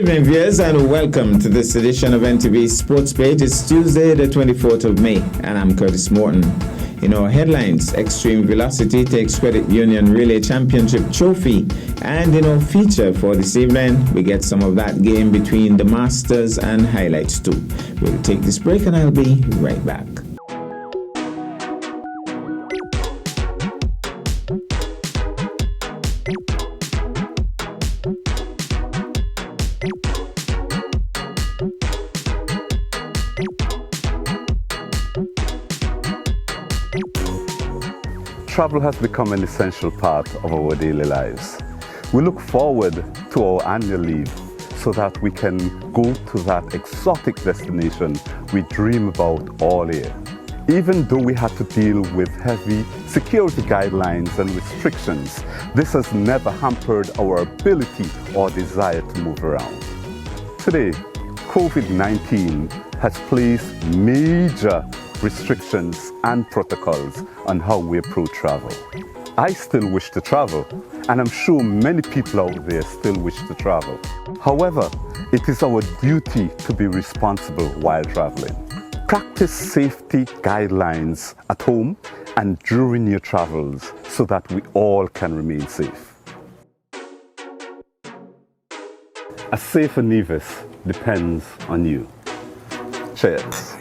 evening, viewers, and welcome to this edition of NTV Sports Page. It's Tuesday, the 24th of May, and I'm Curtis Morton. In our headlines, Extreme Velocity takes Credit Union Relay Championship trophy. And in our feature for this evening, we get some of that game between the Masters and highlights too. We'll take this break and I'll be right back. Travel has become an essential part of our daily lives. We look forward to our annual leave so that we can go to that exotic destination we dream about all year. Even though we had to deal with heavy security guidelines and restrictions, this has never hampered our ability or desire to move around. Today, COVID-19 has placed major restrictions and protocols on how we approach travel. I still wish to travel, and I'm sure many people out there still wish to travel. However, it is our duty to be responsible while traveling. Practice safety guidelines at home and during your travels so that we all can remain safe. A safer Nevis depends on you. Cheers.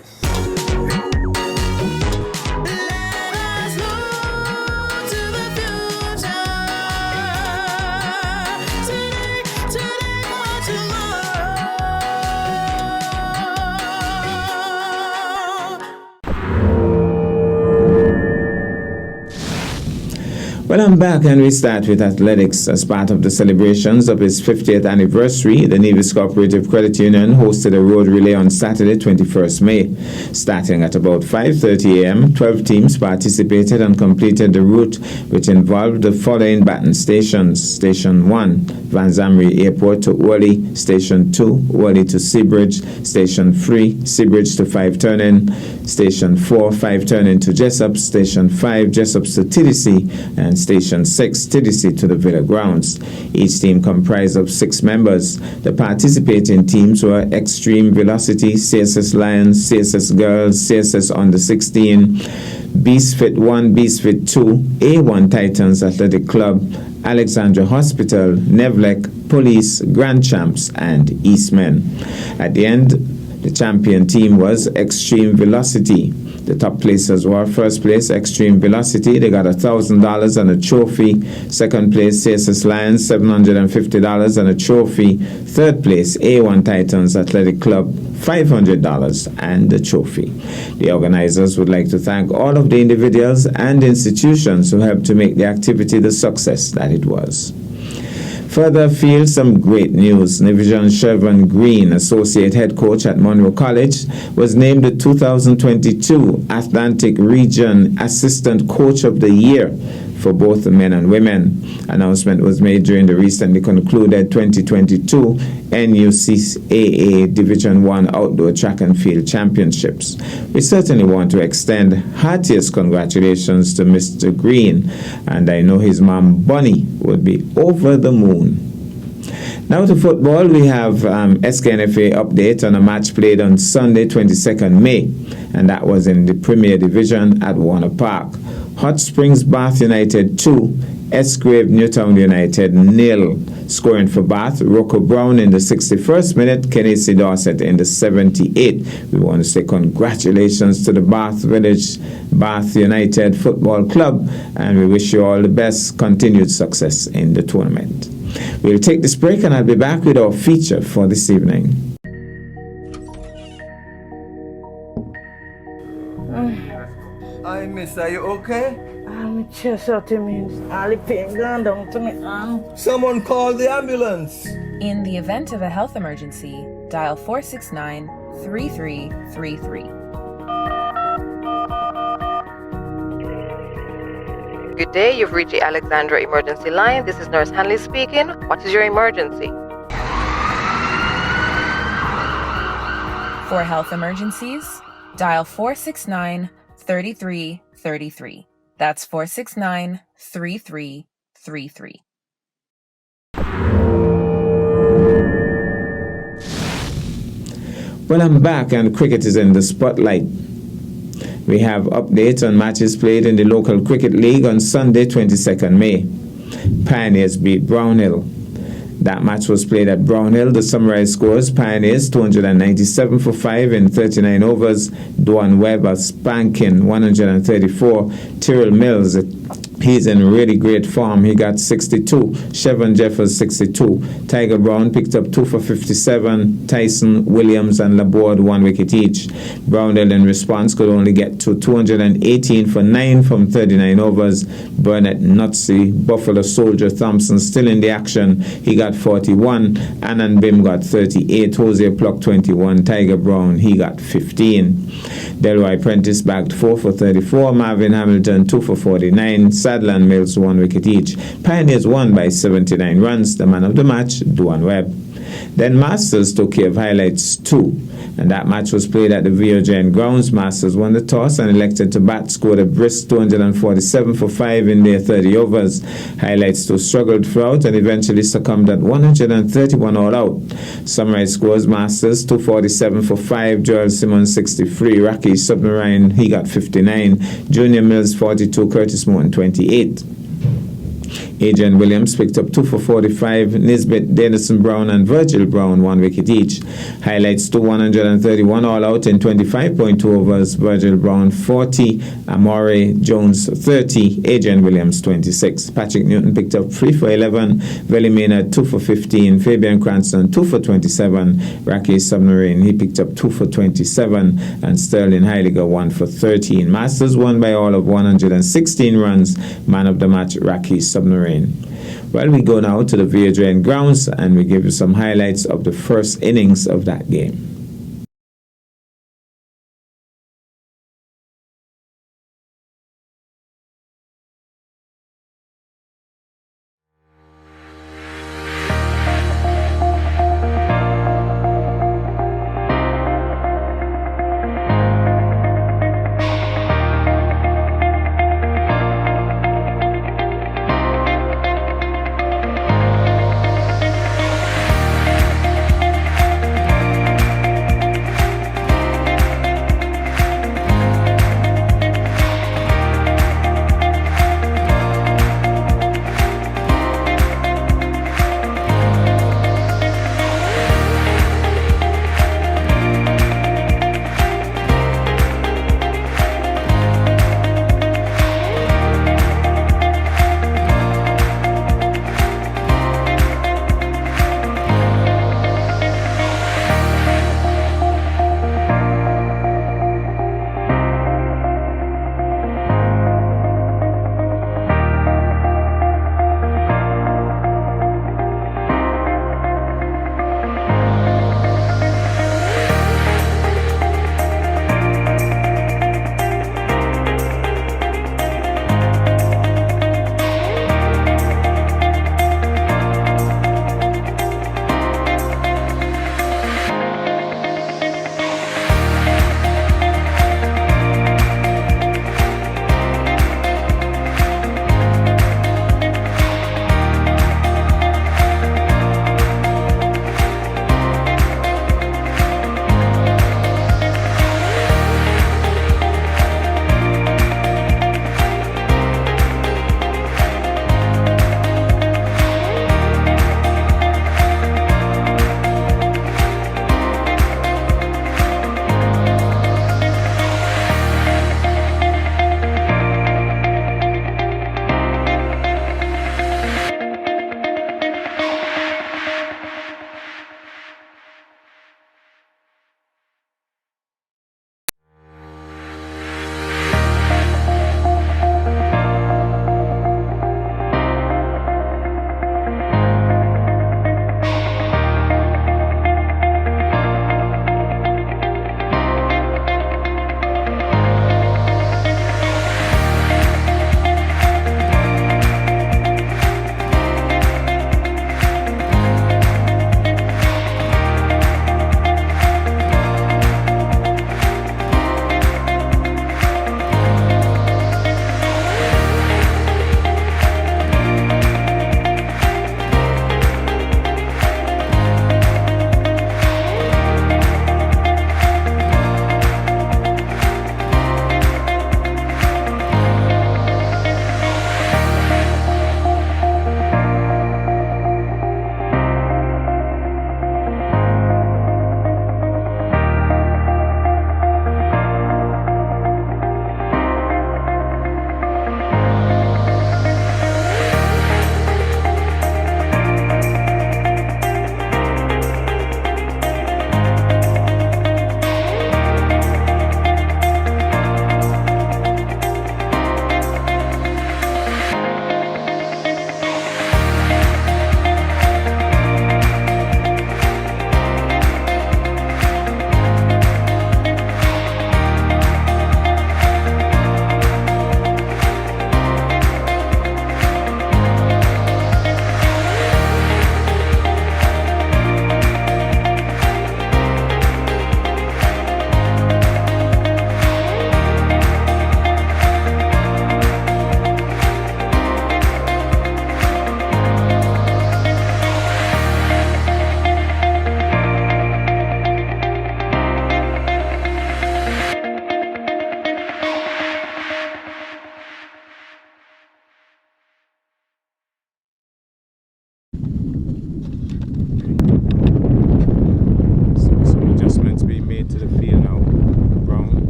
Well, I'm back and we start with athletics. As part of the celebrations of its 50th anniversary, the Nevis Cooperative Credit Union hosted a road relay on Saturday, 21st May. Starting at about 5:30 a.m., 12 teams participated and completed the route, which involved the following baton stations. Station 1, Van Zamri Airport to Worley. Station 2, Worley to Seabridge. Station 3, Seabridge to 5 Turning. Station 4, 5 Turning to Jessup. Station 5, Jessup to TDC. And Station 6, TDC to the Villa Grounds. Each team comprised of 6 members. The participating teams were Extreme Velocity, CSS Lions, CSS Girls, CSS Under 16, Beast Fit 1, Beast Fit 2, A1 Titans Athletic Club, Alexandra Hospital, Nevlec, Police, Grand Champs, and Eastmen. At the end, the champion team was Extreme Velocity. The top placers were first place, Extreme Velocity. They got $1,000 and a trophy. Second place, CSS Lions, $750 and a trophy. Third place, A1 Titans Athletic Club, $500 and a trophy. The organizers would like to thank all of the individuals and institutions who helped to make the activity the success that it was. Further afield, some great news. Nivision Shervin Green, associate head coach at Monroe College, was named the 2022 Atlantic Region Assistant Coach of the Year for both the men and women. Announcement was made during the recently concluded 2022 NUCAA Division I Outdoor Track and Field Championships. We certainly want to extend heartiest congratulations to Mr. Green, and I know his mom Bonnie would be over the moon. Now to football, we have SKNFA update on a match played on Sunday, 22nd May, and that was in the Premier Division at Warner Park. Hot Springs Bath United 2, Esgrave Newtown United 0. Scoring for Bath, Rocco Brown in the 61st minute, Kennedy Dorset in the 78th. We want to say congratulations to the Bath Village Bath United Football Club, and we wish you all the best continued success in the tournament. We'll take this break and I'll be back with our feature for this evening. Hi, miss, are you okay? I'm just out of me. All the pain gone down to me arm. Someone call the ambulance. In the event of a health emergency, dial 469-3333. Good day, you've reached the Alexandra Emergency Line. This is Nurse Hanley speaking. What is your emergency? For health emergencies, dial 469-3333. That's 469-3333. Well, I'm back and cricket is in the spotlight. We have updates on matches played in the local cricket league on Sunday, 22nd May. Pioneers beat Brownhill. That match was played at Brownhill. The summarized scores: Pioneers 297 for 5 in 39 overs. Duan Webb a spanking 134. Tyrrell Mills, he's in really great form. He got 62. Chevron Jeffers 62. Tiger Brown picked up 2 for 57. Tyson, Williams, and Laborde 1 wicket each. Brownhill in response could only get to 218 for 9 from 39 overs. Burnett Nutsey, Buffalo Soldier Thompson still in the action. He got 41. Anand Bim got 38. Hosea Pluck 21. Tiger Brown, he got 15. Delroy Prentice bagged 4 for 34. Marvin Hamilton 2 for 49. Sadler and Mills 1 wicket each. Pioneers won by 79 runs. The man of the match, Duan Webb. Then Masters took care of Highlights 2, and that match was played at the VOJN grounds. Masters won the toss and elected to bat, scored a brisk 247 for 5 in their 30 overs. Highlights 2 struggled throughout and eventually succumbed at 131 all out. Summarized scores: Masters 247 for 5, Joel Simmons 63, Rocky Submarine, he got 59, Junior Mills 42, Curtis Morton 28. Adrian Williams picked up 2 for 45. Nisbet, Denison Brown, and Virgil Brown 1 wicket each. Highlights to 131 all out in 25.2 overs. Virgil Brown 40, Amore Jones 30, Adrian Williams 26. Patrick Newton picked up 3 for 11. Veli Maynard 2 for 15. Fabian Cranston 2 for 27. Rocky Submarine, he picked up 2 for 27. And Sterling Heiliger 1 for 13. Masters won by all of 116 runs. Man of the match, Rocky Submarine. Well, we go now to the VOJN grounds and we give you some highlights of the first innings of that game.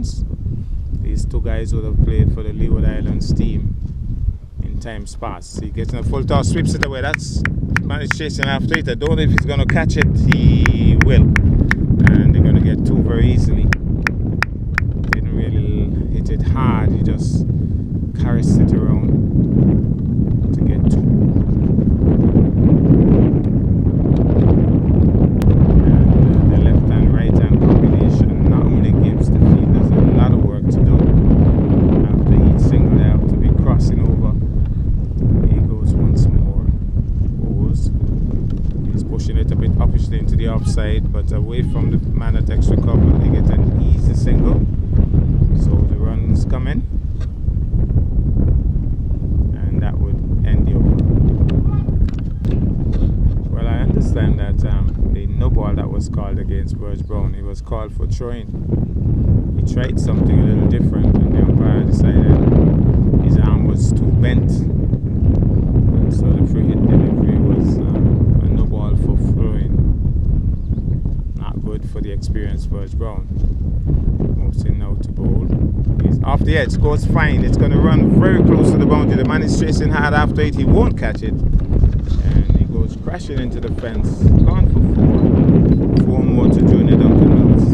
Simmons. These two guys would have played for the Leeward Islands team in times past. He gets in a full toss, sweeps it away. That's man is chasing after it. I don't know if he's going to catch it. He will. And they're going to get two very easily. Didn't really hit it hard. He just caressed it around to get two. And the left and right hand combination not only gives the fielders a lot of work to do. After each single, they have to be crossing over. He goes once more. Goes. He's pushing it a bit uppishly into the offside, but away from the man at extra cover. They get an easy single. So the runs come in. And that would end the over. Well, I understand that the no ball that was called against Burge Brown, he was called for throwing. He tried something a little different, and the umpire decided his arm was too bent. And so the free hit delivery was a no ball for throwing. Not good for the experienced Burge Brown. Moves in now to bowl. He's off the edge, goes fine. It's going to run very close to the boundary. The man is chasing hard after it. He won't catch it. And he goes crashing into the fence. Gone for four. Four more to Junior Duncan Mills.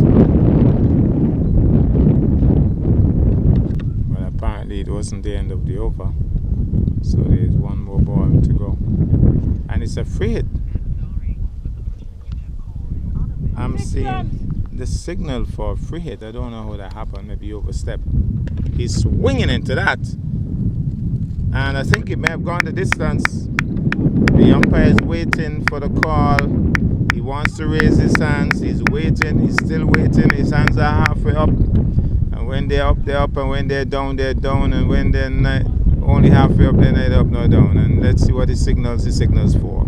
Well, apparently it wasn't the end of the over. So there's one more ball to go. And it's a free hit. I'm seeing the signal for a free hit. I don't know how that happened. Maybe he overstepped. He's swinging into that. And I think he may have gone the distance. The umpire is waiting for the call. He wants to raise his hands. He's waiting. He's still waiting. His hands are halfway up. And when they're up, they're up. And when they're down, they're down. And when they're only halfway up, they're neither up nor down. And let's see what he signals for.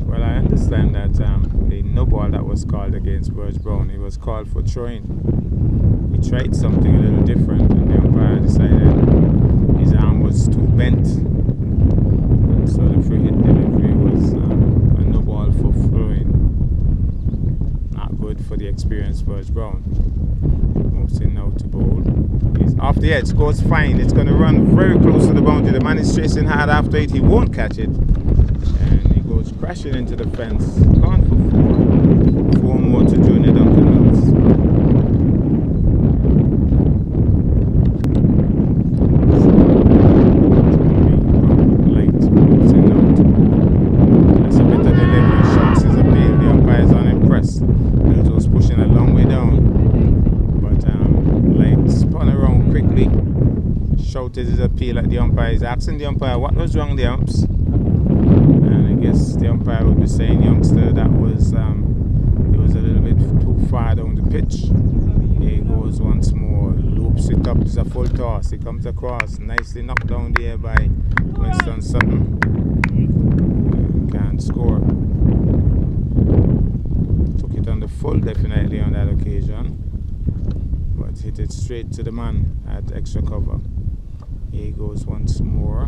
Well, I understand that the no ball that was called against Burge Brown, he was called for throwing. He tried something a little different, and the umpire decided his arm was too bent. And so the free hit delivery was a no ball for throwing. Not good for the experienced Burge Brown. Moves in now to bowl. He's off the edge, goes fine. It's going to run very close to the boundary. The man is chasing hard after it. He won't catch it. And he goes crashing into the fence. Gone for four. Four more to Junior Duncan Mills. Light moves in now to bowl. That's a bit of delivery. Shouts his appeal. The umpire is unimpressed. Mills was pushing a long way down. But Light spun around quickly. Shouted his appeal at the umpire. He's asking the umpire what was wrong the umps. And I guess the umpire would be saying, youngster, that was it was a little bit too far down the pitch. He goes once more, loops it up. It's a full toss. He comes across, nicely knocked down there by Winston Sutton. Can't score. Took it on the full definitely on that occasion, but hit it straight to the man at extra cover. Here he goes once more.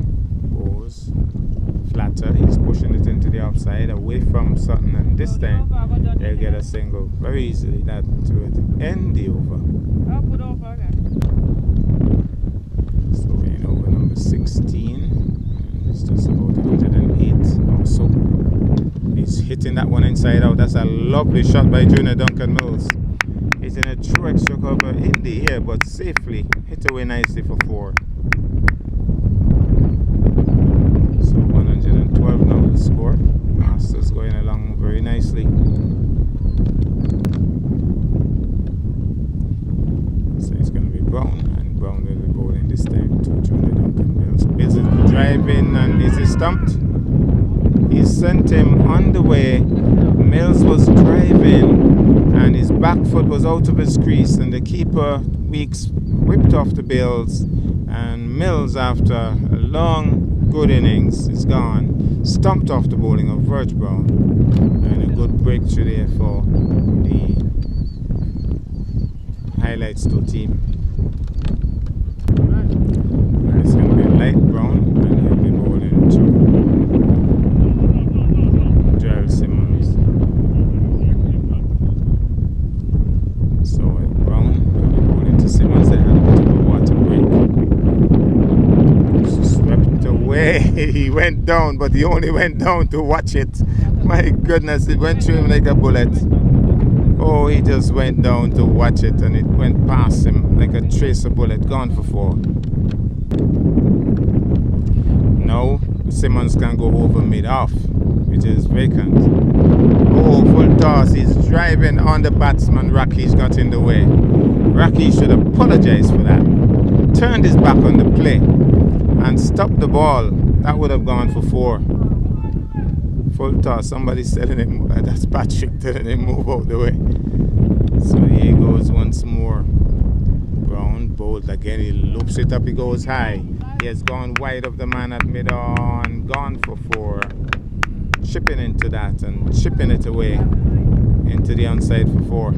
Goes flatter. He's pushing it into the offside away from Sutton, and this time they'll get a single very easily. That would end the over. So we're in over number 16. And it's just about 108 or so. He's hitting that one inside out. That's a lovely shot by Junior Duncan Mills. He's in a true extra cover in the air, but safely hit away nicely for four. 112 now the score. Masters going along very nicely. So it's going to be Brown, and Brown will be bowling this time to Junior Duncan Mills. Mills is driving, and is he stumped? He sent him on the way. Mills was driving, and his back foot was out of his crease, and the keeper Weeks whipped off the bails, and Mills, after a long good innings, is gone. Stumped off the bowling of Burge Brown, and a good breakthrough there for the Highlights 2 team. And it's going to be a light brown, and he'll be bowling to Gerald Simmons. he went down, but he only went down to watch it. My goodness, it went through him like a bullet. Oh, he just went down to watch it, and it went past him like a tracer bullet. Gone for 4. Now Simmons can go over mid-off, which is vacant. Oh, full toss. He's driving on the batsman. Rakesh got in the way. Rakesh should apologize for that. Turned his back on the play and stopped the ball. That would have gone for 4. Full toss. Somebody's telling him, that's Patrick telling him move out the way. So here he goes once more. Brown bowled again. He loops it up. He goes high. He has gone wide of the man at mid-on. Gone for 4. Chipping into that and chipping it away into the onside for 4.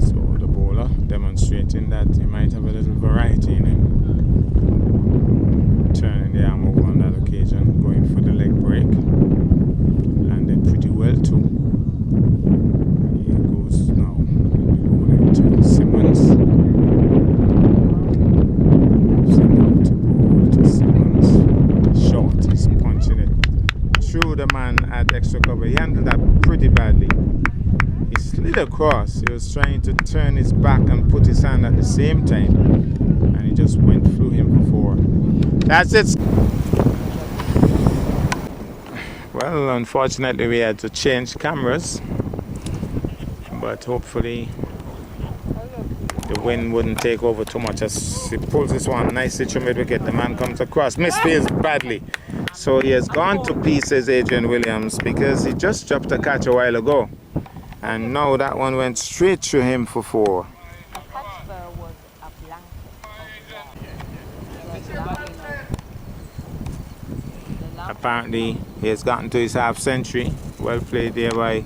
So the bowler demonstrating that he might have a little variety in him. Turning the arm over on that occasion, going for the leg break. Landed pretty well too. Here goes now. Bowling to Simmons. Through the man at extra cover. He handled that pretty badly. He slid across. He was trying to turn his back and put his hand at the same time, and he just went through him for 4. That's it. Well, unfortunately we had to change cameras, but hopefully the wind wouldn't take over too much as he pulls this one nicely to mid-wicket. The man comes across, misfields badly. So he has gone to pieces, Adrian Williams, because he just dropped a catch a while ago. And now that one went straight through him for 4. Apparently he has gotten to his half century. Well played there by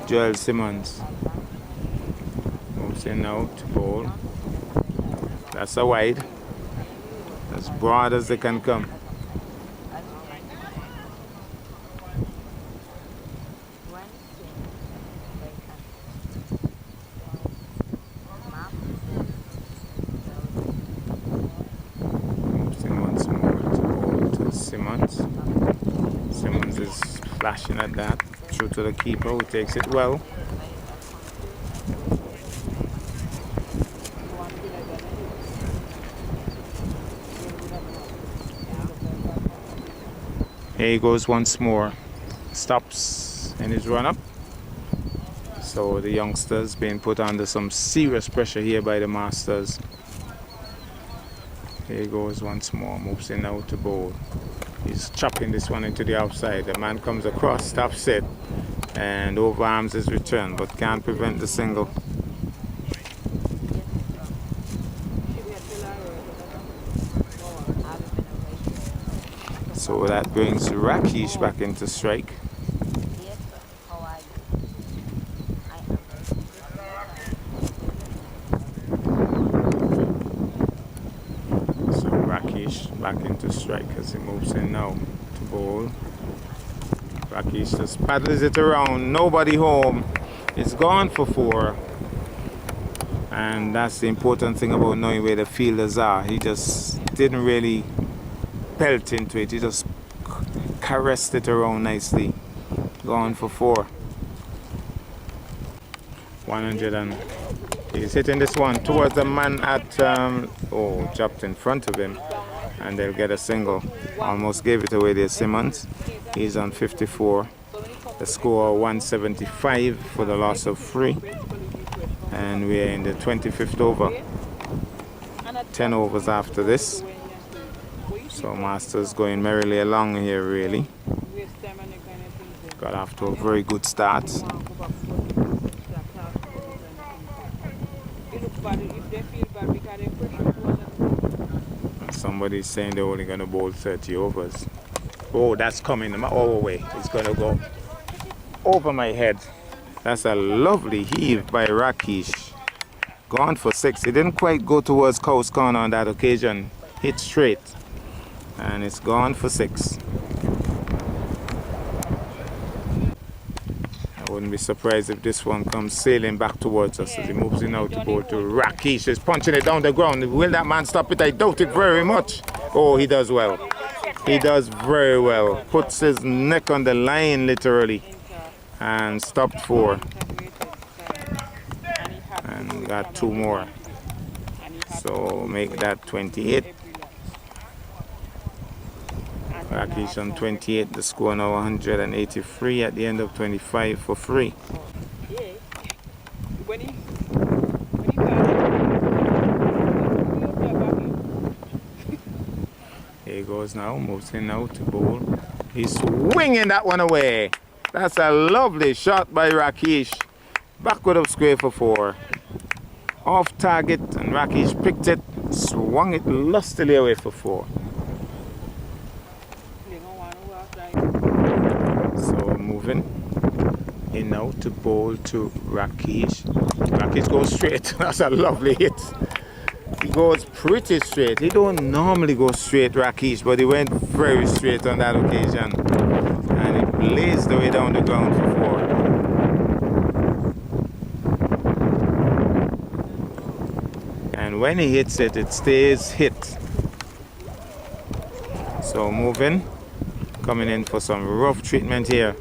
Joel Simmons. Moves in now to bowl. That's a wide. As broad as they can come. Simmons is flashing at that. Through to the keeper who takes it well. Here he goes once more. Stops in his run up. So the youngsters being put under some serious pressure here by the masters. Here he goes once more. Moves in now to bowl. He's chopping this one into the outside. The man comes across, stops it, and overarms his return, but can't prevent the single. So that brings Rakesh back into strike. Back into strike as he moves in now to bowl. Rakesh just paddles it around, nobody home. It's gone for 4. And that's the important thing about knowing where the fielders are. He just didn't really pelt into it, he just caressed it around nicely. Gone for 4. 100 and he's hitting this one towards the man at dropped in front of him. And they'll get a single. Almost gave it away there, Simmons. He's on 54. The score 175 for the loss of 3. And we're in the 25th over. 10 overs after this. So Masters going merrily along here really. Got off to a very good start. Somebody's saying they're only going to bowl 30 overs. Oh, that's coming our way. It's going to go over my head. That's a lovely heave by Rakesh. Gone for 6. It didn't quite go towards Cow's Corner on that occasion. Hit straight. And it's gone for 6. Wouldn't be surprised if this one comes sailing back towards us as he moves in out to bowl to Rakesh. Is punching it down the ground. Will that man stop it? I doubt it very much. Oh, he does well. He does very well. Puts his neck on the line literally. And stopped 4. And got 2 more. So make that 28. Rakesh on 28. The score now 183 at the end of 25 for free. Here he goes now, moves in now to bowl. He's swinging that one away. That's a lovely shot by Rakesh. Backward of square for 4. Off target, and Rakesh picked it, swung it lustily away for 4. So moving in now to bowl to Rakesh. Rakesh goes straight. That's a lovely hit. He goes pretty straight. He don't normally go straight, Rakesh, but he went very straight on that occasion. And he blazed the way down the ground for 4. And when he hits it, it stays hit. So moving, coming in for some rough treatment here.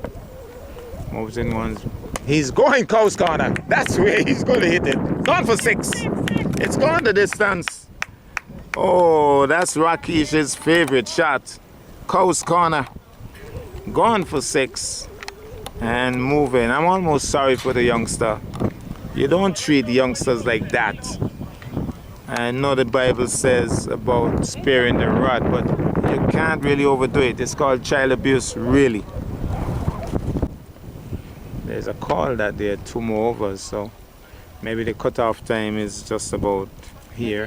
Moves in once. He's going Coast Corner. That's where he's going to hit it. Gone for 6. It's gone the distance. Oh, that's Rakesh's favorite shot. Coast Corner. Gone for 6. And moving. I'm almost sorry for the youngster. You don't treat youngsters like that. I know the Bible says about sparing the rod, but you can't really overdo it. It's called child abuse, really. There's a call that there are 2 more overs, so maybe the cutoff time is just about here.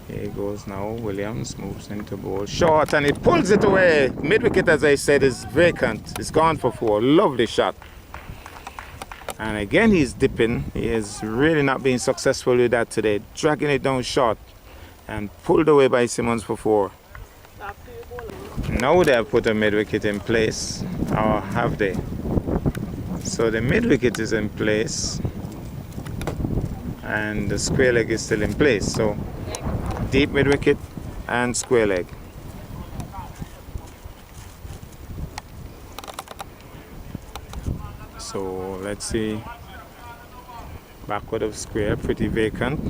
Here he goes now. Williams moves into bowl short and it pulls it away. Mid-wicket, as I said, is vacant. It's gone for 4. Lovely shot. And again, he's dipping. He is really not being successful with that today. Dragging it down short and pulled away by Simmons for 4. Now they have put a mid-wicket in place, or have they? So the mid-wicket is in place and the square leg is still in place. So deep mid-wicket and square leg. So let's see. Backward of square, pretty vacant.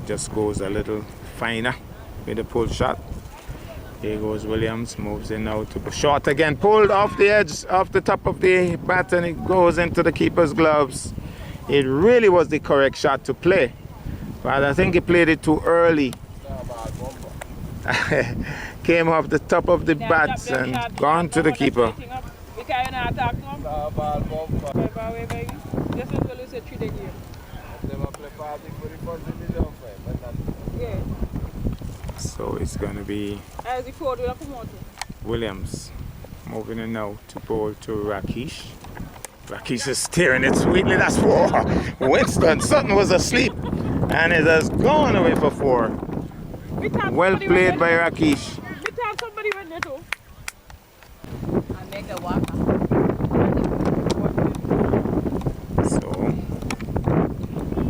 Just goes a little finer with the pull shot. Here goes Williams, moves in now to short again, pulled off the edge, off the top of the bat, and it goes into the keeper's gloves. It really was the correct shot to play, but I think he played it too early. Came off the top of the bats and gone to the keeper. So it's going to be Williams moving in now to bowl to Rakesh. Rakesh is steering it sweetly. That's 4. Winston Sutton was asleep and it has gone away for 4. Well played by Rakesh. So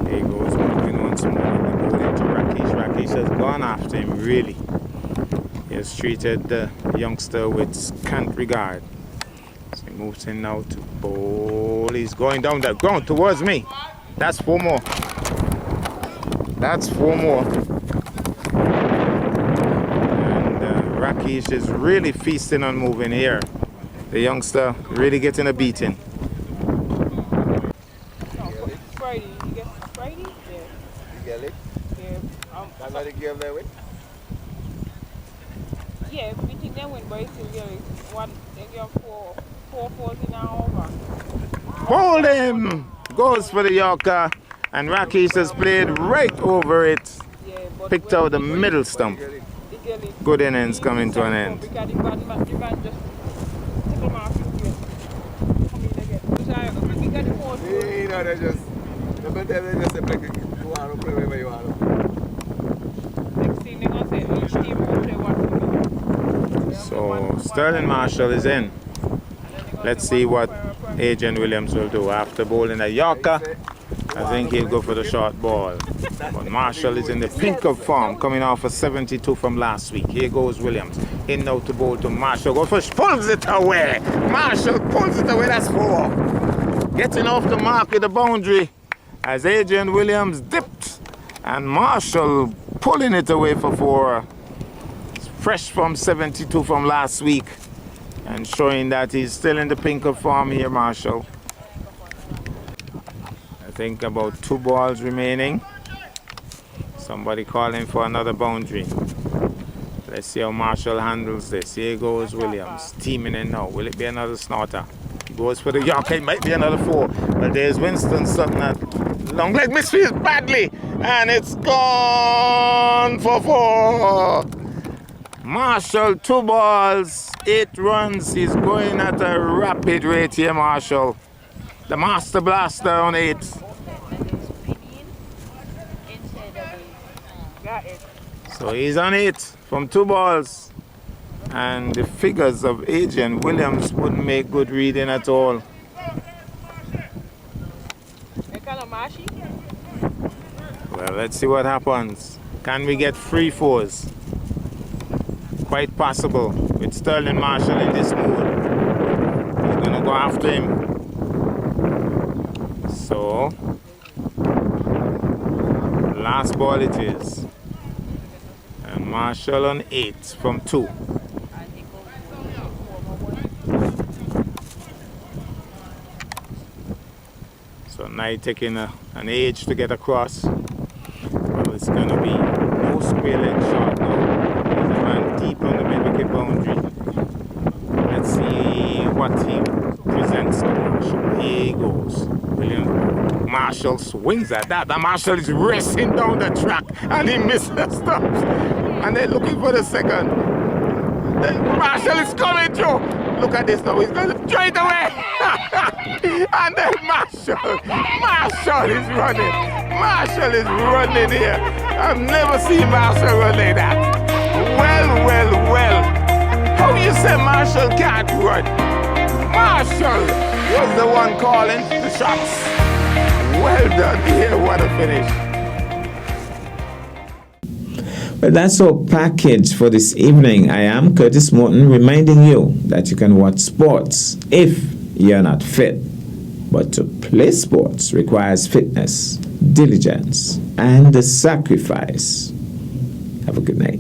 there he goes, moving once more and bowling to Rakesh. Rakesh has gone after him, really. He has treated the youngster with scant regard. So he moves in now to bowl. He's going down the ground towards me. That's 4 more. That's 4 more. And Rakesh is really feasting on moving here. The youngster really getting a beating. Friday, you get Friday? Yeah. You get it? Yeah. That's what the game they win? Yeah, we think they win, but it's still get it. They get 4 fours in an over. Hold him! Goes for the Yorker. And Rakesh has played right over it. Yeah, but Picked out the middle stump. Good innings coming to an end. Because the man just took him off his game. Come in again. So we got the 4 Yeah, you know, they just say, play cricket. You want to play wherever you want to. Next thing they're going to say, each team will play 1 for me. So Sterling Marshall is in. Let's see what Adrian Williams will do. After bowling a Yorker, I think he'll go for the short ball. But Marshall is in the pink of form, coming off a 72 from last week. Here goes Williams. In now to bowl to Marshall. Go for pulls it away. Marshall pulls it away. That's 4. Getting off the mark with the boundary as Adrian Williams dipped. And Marshall pulling it away for 4. Fresh from 72 from last week. And showing that he's still in the pink of form here, Marshall. I think about 2 balls remaining. Somebody calling for another boundary. Let's see how Marshall handles this. Here goes Williams, teaming in now. Will it be another snorter? He goes for the Yorker. It might be another 4. But there's Winston Sutton at long leg. Misfields badly. And it's gone for 4. Marshall, 2 balls, 8 runs. He's going at a rapid rate here, Marshall. The Master Blaster on 8. So he's on 8 from 2 balls. And the figures of Adrian Williams wouldn't make good reading at all. Well, let's see what happens. Can we get 3 4s? Quite possible with Sterling Marshall in this mood. He's going to go after him. So, last ball it is. And Marshall on 8 from 2. So now taking an age to get across. Well, it's going to be no square leg shot now. There's a man deep on the mid-wicket boundary. Let's see what he presents to Marshall. Here he goes. William Marshall swings at that. The Marshall is racing down the track and he misses the stumps. And they're looking for the second. Then Marshall is coming through. Look at this now. He's going to straight away. And then Marshall is running. Marshall is running here. I've never seen Marshall run like that. Well. How do you say Marshall can't run? Marshall was the one calling the shots. Well done here. What a finish. Well, that's our package for this evening. I am Curtis Morton, reminding you that you can watch sports if you're not fit. But to play sports requires fitness, diligence, and sacrifice. Have a good night.